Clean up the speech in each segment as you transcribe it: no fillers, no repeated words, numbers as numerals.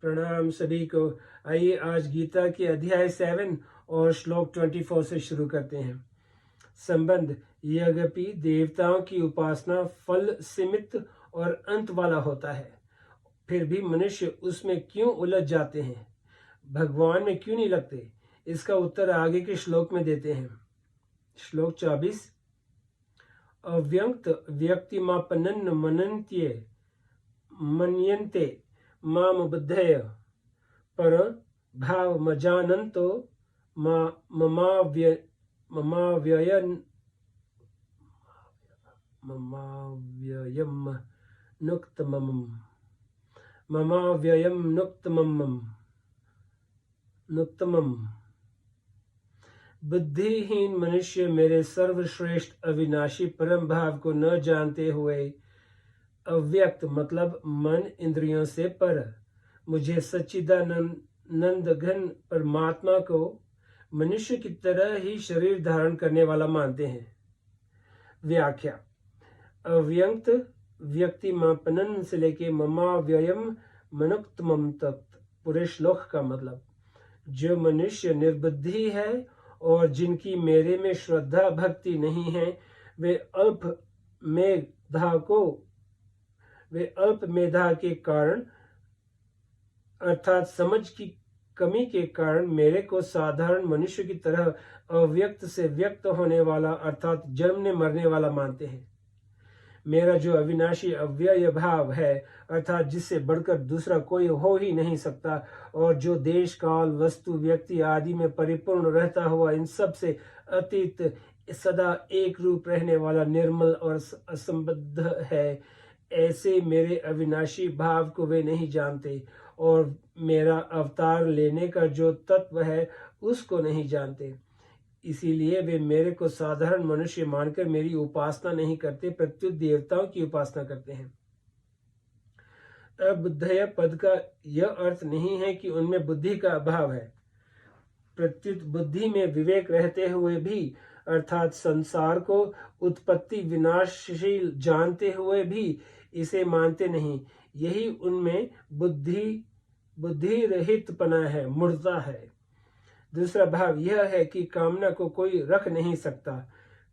प्रणाम सभी को। आइए आज गीता के अध्याय 7 और श्लोक 24 से शुरू करते हैं। संबंध। यद्यपि देवताओं की उपासना फल सीमित और अंत वाला होता है, फिर भी मनुष्य उसमें क्यों उलझ जाते हैं, भगवान में क्यों नहीं लगते? इसका उत्तर आगे के श्लोक में देते हैं। श्लोक 24। अव्यक्त व्यक्तिमापनन् मन्यन्ते माम बुद्धय पर भाव मजानन्तो ममाव्ययम् नुक्तमम्। बुद्धिहीन मनुष्य मेरे सर्वश्रेष्ठ अविनाशी परम भाव को न जानते हुए अव्यक्त मतलब मन इंद्रियों से पर मुझे सच्चिदानंद घन परमात्मा को मनुष्य की तरह ही शरीर धारण करने वाला मानते हैं। व्याख्या। अव्यक्त व्यक्तिमापनन से लेके ममाव्ययम मनुक्तमम तक पूरे श्लोक का मतलब, जो मनुष्य निर्बुद्धि है और जिनकी मेरे में श्रद्धा भक्ति नहीं है, वे अल्प मेधा के कारण अर्थात समझ की कमी के कारण मेरे को साधारण मनुष्य की तरह अव्यक्त से व्यक्त होने वाला अर्थात जन्मने मरने वाला मानते हैं। मेरा जो अविनाशी अव्यय भाव है अर्थात जिससे बढ़कर दूसरा कोई हो ही नहीं सकता और जो देश काल वस्तु व्यक्ति आदि में परिपूर्ण रहता हुआ इन सब से अतीत सदा एक रूप रहने वाला निर्मल और असंबद्ध है, ऐसे मेरे अविनाशी भाव को वे नहीं जानते और मेरा अवतार लेने का जो तत्व है उसको नहीं जानते। इसीलिए वे मेरे को साधारण मनुष्य मानकर मेरी उपासना नहीं करते, प्रत्युत देवताओं की उपासना करते हैं। अबुद्धय पद का यह अर्थ नहीं है कि उनमें बुद्धि का अभाव है, प्रत्युत बुद्धि में विवेक रहते हुए भी अर्थात संसार को उत्पत्ति विनाशशील जानते हुए भी इसे मानते नहीं। यही उनमें बुद्धि रहितपना है, मूढ़ता है। दूसरा भाव यह है कि कामना को कोई रख नहीं सकता,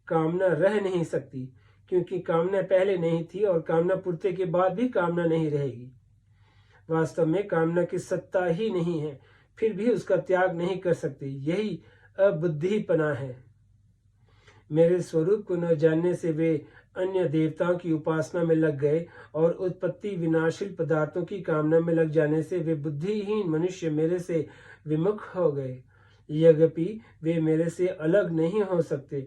कामना रह नहीं सकती, क्योंकि कामना पहले नहीं थी और कामना पूर्ति के बाद भी कामना नहीं रहेगी। वास्तव में कामना की सत्ता ही नहीं है, फिर भी उसका त्याग नहीं कर सकती। यही अबुद्धिपना है। मेरे स्वरूप को न जानने से वे अन्य देवताओं की उपासना में लग गए और उत्पत्ति विनाशील पदार्थों की कामना में लग जाने से वे बुद्धिहीन मनुष्य मेरे से विमुख हो गए। यद्यपि वे मेरे से अलग नहीं हो सकते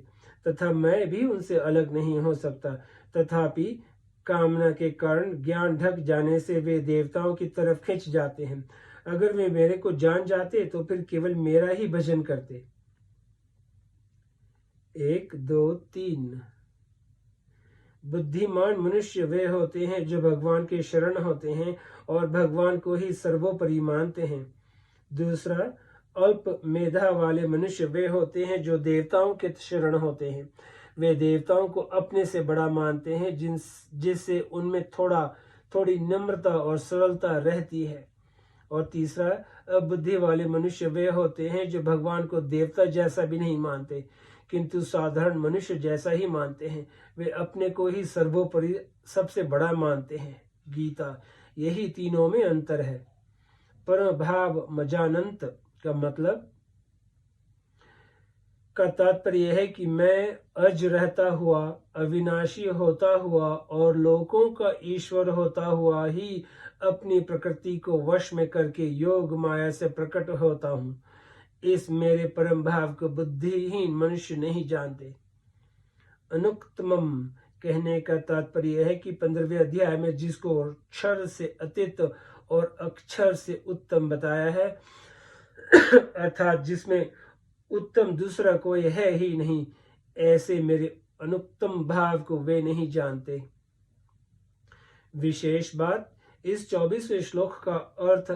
तथा मैं भी उनसे अलग नहीं हो सकता, तथापि कामना के कारण ज्ञान ढक जाने से वे देवताओं की तरफ खिंच जाते हैं। अगर वे मेरे को जान जाते तो फिर केवल मेरा ही भजन करते। 1, 2, 3। बुद्धिमान मनुष्य वे होते हैं जो भगवान के शरण होते हैं और भगवान को ही सर्वोपरि मानते हैं। दूसरा, अल्प मेधा वाले मनुष्य वे होते हैं जो देवताओं के शरण होते हैं। वे देवताओं को अपने से बड़ा मानते हैं, जिससे उनमें थोड़ी नम्रता और सरलता रहती है। और तीसरा, अबुद्धि वाले मनुष्य वे होते हैं जो भगवान को देवता जैसा भी नहीं मानते, किंतु साधारण मनुष्य जैसा ही मानते हैं। वे अपने को ही सर्वोपरि सबसे बड़ा मानते हैं। गीता। यही तीनों में अंतर है। परम भाव मजानंत का मतलब का तात्पर्य है कि मैं अज रहता हुआ, अविनाशी होता हुआ और लोकों का ईश्वर होता हुआ ही अपनी प्रकृति को वश में करके योग माया से प्रकट होता हूँ। इस मेरे परम भाव को बुद्धिहीन मनुष्य नहीं जानते। अनुक्तमम कहने का तात्पर्य है कि 15वें अध्याय में जिसको क्षर से अतीत और अक्षर से उत्तम बताया है अर्थात जिसमें उत्तम दूसरा कोई है ही नहीं, ऐसे मेरे अनुत्तम भाव को वे नहीं जानते। विशेष बात, इस 24वें श्लोक का अर्थ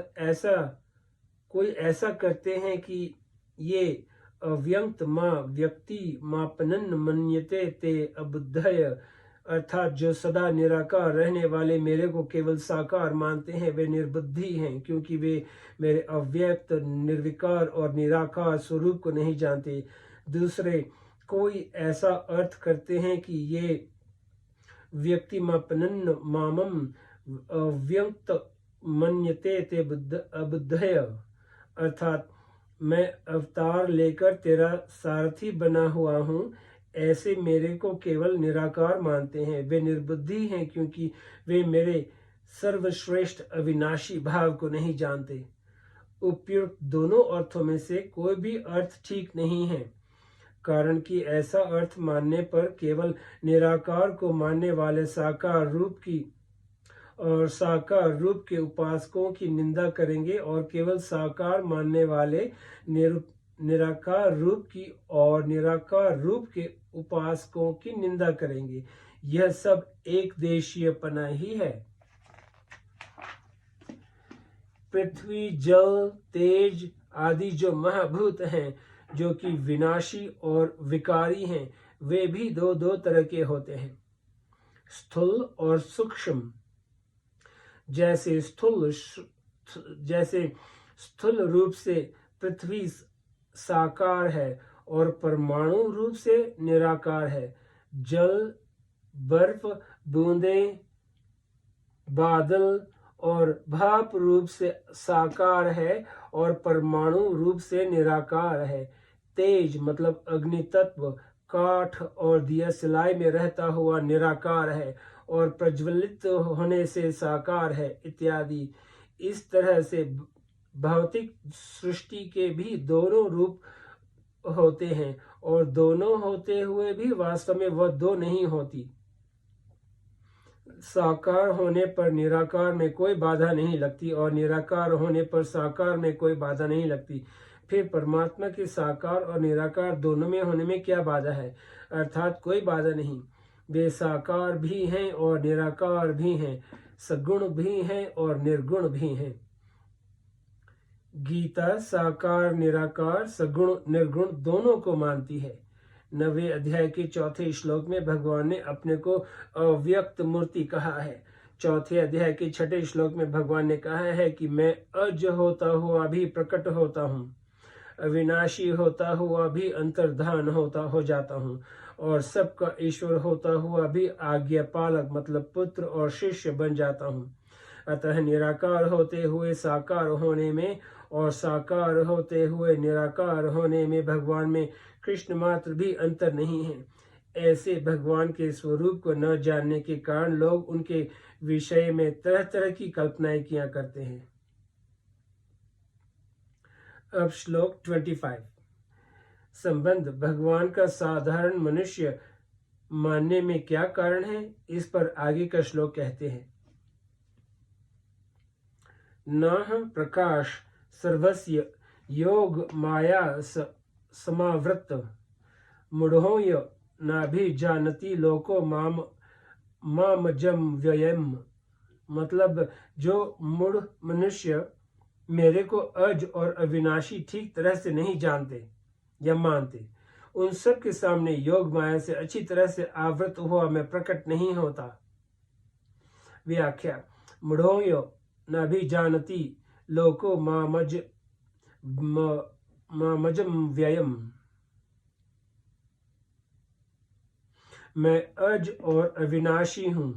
कोई ऐसा करते हैं कि ये अव्यक्त मां व्यक्ति मापनन मन्यते ते अबुद्धय अर्थात जो सदा निराकार रहने वाले मेरे को केवल साकार मानते हैं वे निर्बुद्धि हैं, क्योंकि वे मेरे अव्यक्त, निर्विकार और निराकार स्वरूप को नहीं जानते। दूसरे कोई ऐसा अर्थ करते हैं कि ये व्यक्तिमापनन् मामम अव्यक्त मन्यते ते अबुद्धय, अर्थात मैं अवतार लेकर तेरा सारथी बना हुआ हूँ, ऐसे मेरे को केवल निराकार मानते हैं। वे निर्बुद्धि हैं, क्योंकि वे मेरे सर्वश्रेष्ठ अविनाशी भाव को नहीं जानते। उपयुक्त दोनों अर्थों में से कोई भी अर्थ ठीक नहीं है, कारण कि ऐसा अर्थ मानने पर केवल निराकार को मानने वाले साकार रूप की और साकार रूप के उपासकों की निंदा करेंगे, और केवल साकार मानने वाले निराकार रूप की और निराकार रूप के उपासकों की निंदा करेंगे। यह सब एक देशीयपना ही है। पृथ्वी, जल, तेज आदि जो महाभूत हैं, जो कि विनाशी और विकारी हैं, वे भी दो दो तरह के होते हैं, स्थूल और सूक्ष्म। जैसे स्थूल रूप से पृथ्वी साकार है और परमाणु रूप से निराकार है। जल, बर्फ, बूंदें, बादल और भाप रूप से साकार है और परमाणु रूप से निराकार है। तेज मतलब अग्नि तत्व काठ और दिया सिलाई में रहता हुआ निराकार है और प्रज्वलित होने से साकार है इत्यादि। इस तरह से भौतिक सृष्टि के भी दोनों रूप होते हैं, और दोनों होते हुए भी वास्तव में वह दो नहीं होती। साकार होने पर निराकार में कोई बाधा नहीं लगती और निराकार होने पर साकार में कोई बाधा नहीं लगती। फिर परमात्मा के साकार और निराकार दोनों में होने में क्या बाधा है? अर्थात कोई बाधा नहीं। वे साकार भी हैं और निराकार भी हैं, सगुण भी हैं और निर्गुण भी हैं। गीता साकार निराकार सगुण निर्गुण दोनों को मानती है। 9वें अध्याय के 4थे श्लोक में भगवान ने अपने को अव्यक्त मूर्ति कहा है। 4थे अध्याय के 6ठे श्लोक में भगवान ने कहा है कि मैं अज होता हुआ भी प्रकट होता हूँ, अविनाशी होता हुआ भी अंतर्धान हो जाता हूँ, और सबका ईश्वर होता हुआ भी आज्ञा पालक मतलब पुत्र और शिष्य बन जाता हूँ। अतः निराकार होते हुए साकार होने में और साकार होते हुए निराकार होने में भगवान में कृष्ण मात्र भी अंतर नहीं है। ऐसे भगवान के स्वरूप को न जानने के कारण लोग उनके विषय में तरह तरह की कल्पनाएं किया करते हैं। अब श्लोक 25। संबंध भगवान का साधारण मनुष्य मानने में क्या कारण है, इस पर आगे का श्लोक कहते हैं। न प्रकाश सर्वस्य योग माया समावृत मूढ़ोय नाभिजानति लोको मामजम व्ययम, मतलब जो मूढ़ मनुष्य मेरे को अज और अविनाशी ठीक तरह से नहीं जानते या मानते, उन सब के सामने योग माया से अच्छी तरह से आवृत हुआ मैं प्रकट नहीं होता। व्याख्या। मूढ़ोय नाभिजानति लोको मामजम व्ययम, मैं अज और अविनाशी हूँ,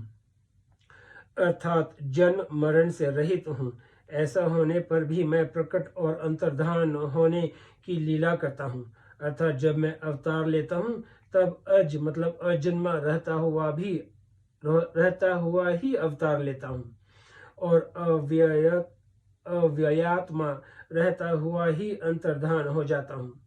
अर्थात जन्म मरण से रहित हूँ। ऐसा होने पर भी मैं प्रकट और अंतर्धान होने की लीला करता हूँ, अर्थात जब मैं अवतार लेता हूँ तब अज मतलब अजन्मा रहता हुआ ही अवतार लेता हूँ, और अव्ययात्मा रहता हुआ ही अंतर्धान हो जाता हूँ।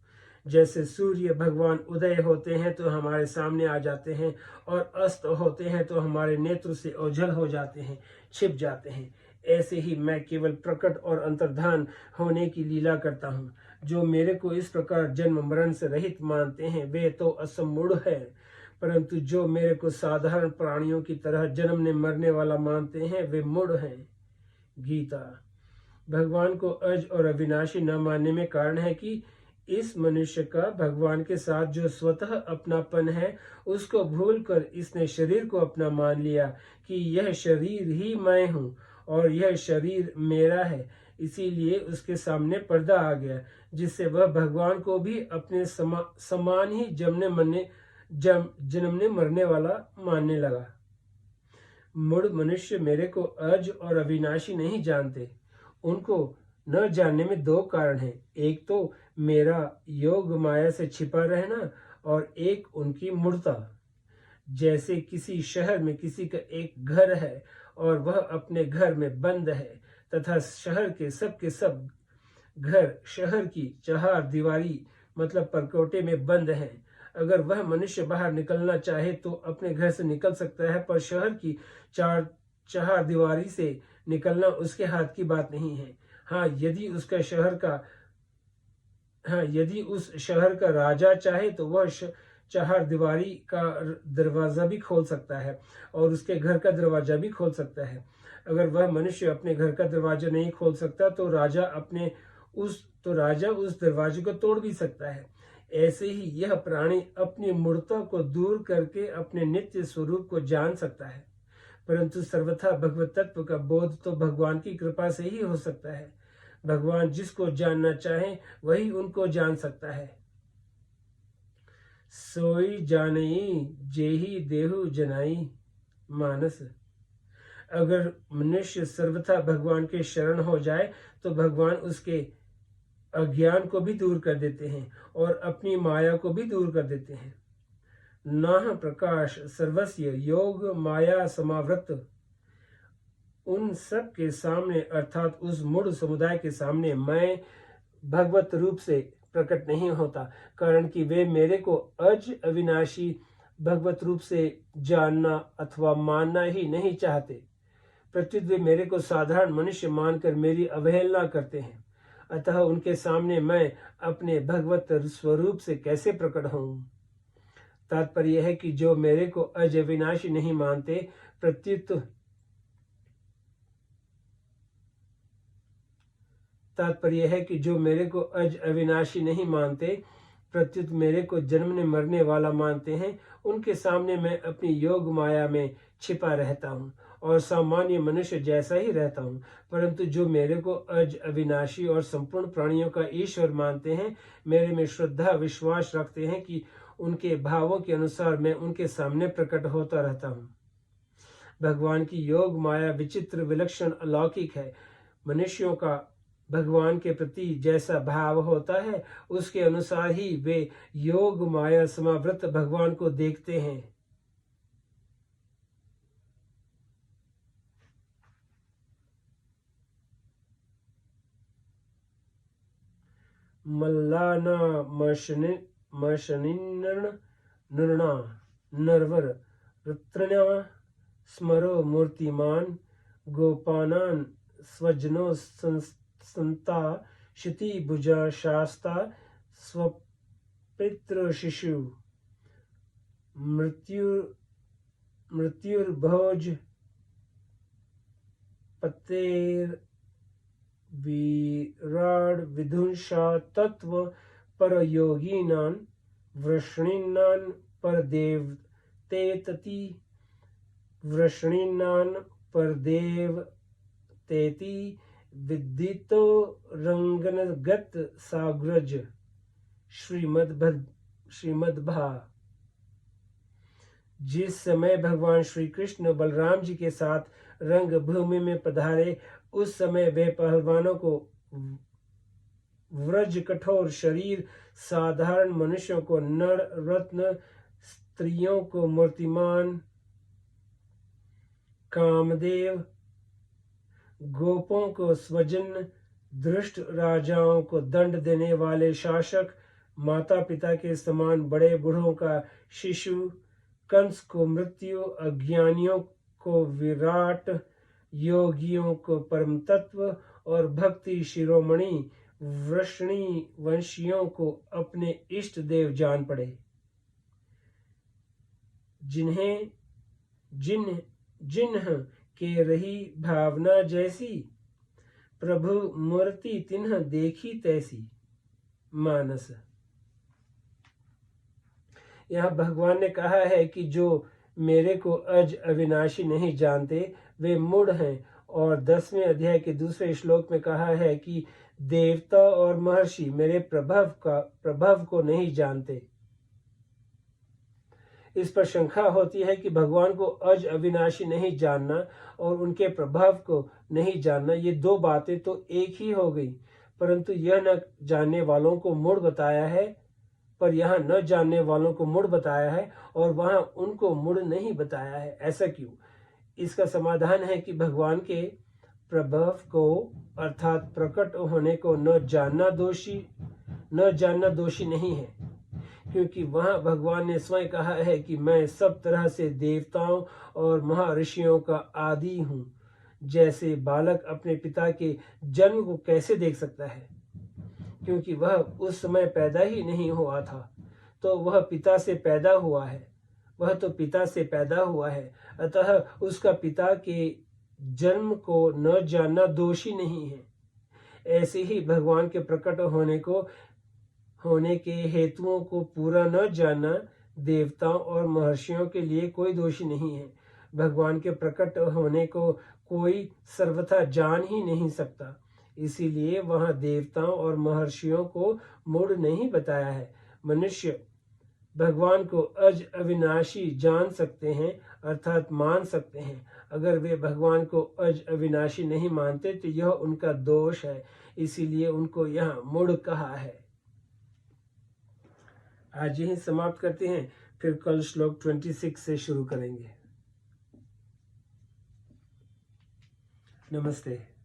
जैसे सूर्य भगवान उदय होते हैं तो हमारे सामने आ जाते हैं, और अस्त होते हैं तो हमारे नेत्र से ओझल हो जाते हैं, छिप जाते हैं। ऐसे ही मैं केवल प्रकट और अंतर्धान होने की लीला करता हूँ। जो मेरे को इस प्रकार जन्म मरण से रहित मानते हैं वे तो असमूढ़ है, परंतु जो मेरे को साधारण प्राणियों की तरह जन्मने मरने वाला मानते हैं वे मूढ़ हैं। गीता। भगवान को अज और अविनाशी न मानने में कारण है कि इस मनुष्य का भगवान के साथ जो स्वतः अपनापन है उसको भूलकर इसने शरीर को अपना मान लिया कि यह शरीर ही मैं हूँ और यह शरीर मेरा है। इसीलिए उसके सामने पर्दा आ गया, जिससे वह भगवान को भी अपने समान ही जन्मने मरने वाला मानने लगा। मूढ़ मनुष्य मेरे को अज और अविनाशी नहीं जानते। उनको न जानने में दो कारण हैं, एक तो मेरा योग माया से छिपा रहना और एक उनकी मूढ़ता। जैसे किसी शहर में किसी का एक घर है और वह अपने घर में बंद है, तथा शहर के सब घर शहर की चार दीवारी मतलब परकोटे में बंद हैं। अगर वह मनुष्य बाहर निकलना चाहे तो अपने घर से निकल सकता है, पर शहर की चार दीवारी से निकलना उसके हाथ की बात नहीं है। हाँ, यदि उस शहर का राजा चाहे तो वह चार दीवारी का दरवाजा भी खोल सकता है और उसके घर का दरवाजा भी खोल सकता है। अगर वह मनुष्य अपने घर का दरवाजा नहीं खोल सकता तो राजा उस दरवाजे को तोड़ भी सकता है। ऐसे ही यह प्राणी अपनी मूर्ता को दूर करके अपने नित्य स्वरूप को जान सकता है, परंतु सर्वथा भगवत तत्व का बोध तो भगवान की कृपा से ही हो सकता है। भगवान जिसको जानना चाहे वही उनको जान सकता है। सोई जानई जेहि देहु जनाई मानस। अगर मनुष्य सर्वथा भगवान के शरण हो जाए तो भगवान उसके अज्ञान को भी दूर कर देते हैं और अपनी माया को भी दूर कर देते हैं। नाह प्रकाश सर्वस्य योग माया समावृत। उन सब के सामने अर्थात उस मूढ़ समुदाय के सामने मैं भगवत रूप से प्रकट नहीं होता, कारण कि वे मेरे को अज अविनाशी भगवत रूप से जानना अथवा मानना ही नहीं चाहते। प्रत्युत वे मेरे को साधारण मनुष्य मानकर मेरी अवहेलना करते हैं। अतः उनके सामने मैं अपने भगवत स्वरूप से कैसे प्रकट हूँ। तात्पर्य यह है कि जो मेरे को अज अविनाशी नहीं मानते, प्रत्युत मेरे को जन्मने मरने वाला मानते हैं, उनके सामने मैं अपनी योग माया में छिपा रहता हूँ और सामान्य मनुष्य जैसा ही रहता हूँ। परंतु जो मेरे को अज अविनाशी और संपूर्ण प्राणियों का ईश्वर मानते हैं, मेरे में श्रद्धा विश्वास रखते हैं कि उनके भावों के अनुसार मैं उनके सामने प्रकट होता रहता हूँ। भगवान की योग माया विचित्र विलक्षण अलौकिक है। मनुष्यों का भगवान के प्रति जैसा भाव होता है उसके अनुसार ही वे योग माया समावृत भगवान को देखते हैं। मल्लाना नृणा नरवर रुत्रण्या स्मरो मूर्तिमान गोपानान स्वजनो संता शिति भुजा शास्ता स्वपितृ शिशु मृत्युर्भोज पतेर विराड विधुंसा तत्व पर योगीनान वृष्णीनान पर देवतेति वृष्णीनान पर देवतेति विदितो रंगनगत साग्रज श्रीमद्भा। जिस समय भगवान श्री कृष्ण बलराम जी के साथ रंग भूमि में पधारे, उस समय वे पहलवानों को व्रज कठोर शरीर, साधारण मनुष्यों को नर रत्न, स्त्रियों को मूर्तिमान कामदेव, गोपों को स्वजन, दुष्ट राजाओं को दंड देने वाले शासक, माता पिता के समान बड़े बूढ़ों का शिशु, कंस को मृत्यु, अज्ञानियों को विराट, योगियों को परम तत्व और भक्ति शिरोमणि वृष्णी वंशियों को अपने इष्ट देव जान पड़े। जिन्ह के रही भावना जैसी, प्रभु मूर्ति तिन्ह देखी तैसी। मानस। यहाँ भगवान ने कहा है कि जो मेरे को अज अविनाशी नहीं जानते वे मूढ़ हैं, और 10वें अध्याय के दूसरे श्लोक में कहा है कि देवता और महर्षि मेरे प्रभाव को नहीं जानते। इस पर शंका होती है कि भगवान को अज अविनाशी नहीं जानना और उनके प्रभाव को नहीं जानना, ये दो बातें तो एक ही हो गई। परंतु यह न जानने वालों को मूढ़ बताया है, पर यहाँ न जानने वालों को मूढ़ बताया है और वहां उनको मूढ़ नहीं बताया है। ऐसा क्यों? इसका समाधान है कि भगवान के प्रभाव को अर्थात प्रकट होने को न जानना दोषी नहीं है, क्योंकि वहां भगवान ने स्वयं कहा है कि मैं सब तरह से देवताओं और महर्षियों का आदि हूं। जैसे बालक अपने पिता के जन्म को कैसे देख सकता है, क्योंकि वह उस समय पैदा ही नहीं हुआ था, तो वह पिता से पैदा हुआ है, अतः उसका पिता के जन्म को न जानना दोषी नहीं है। ऐसे ही भगवान के प्रकट होने के हेतुओं को पूरा न जानना देवताओं और महर्षियों के लिए कोई दोष नहीं है। भगवान के प्रकट होने को कोई सर्वथा जान ही नहीं सकता, इसीलिए वहां देवताओं और महर्षियों को मूढ़ नहीं बताया है। मनुष्य भगवान को अज अविनाशी जान सकते हैं अर्थात मान सकते हैं। अगर वे भगवान को अज अविनाशी नहीं मानते तो यह उनका दोष है, इसीलिए उनको यहाँ मूढ़ कहा है। आज यही समाप्त करते हैं, फिर कल श्लोक 26 से शुरू करेंगे। नमस्ते।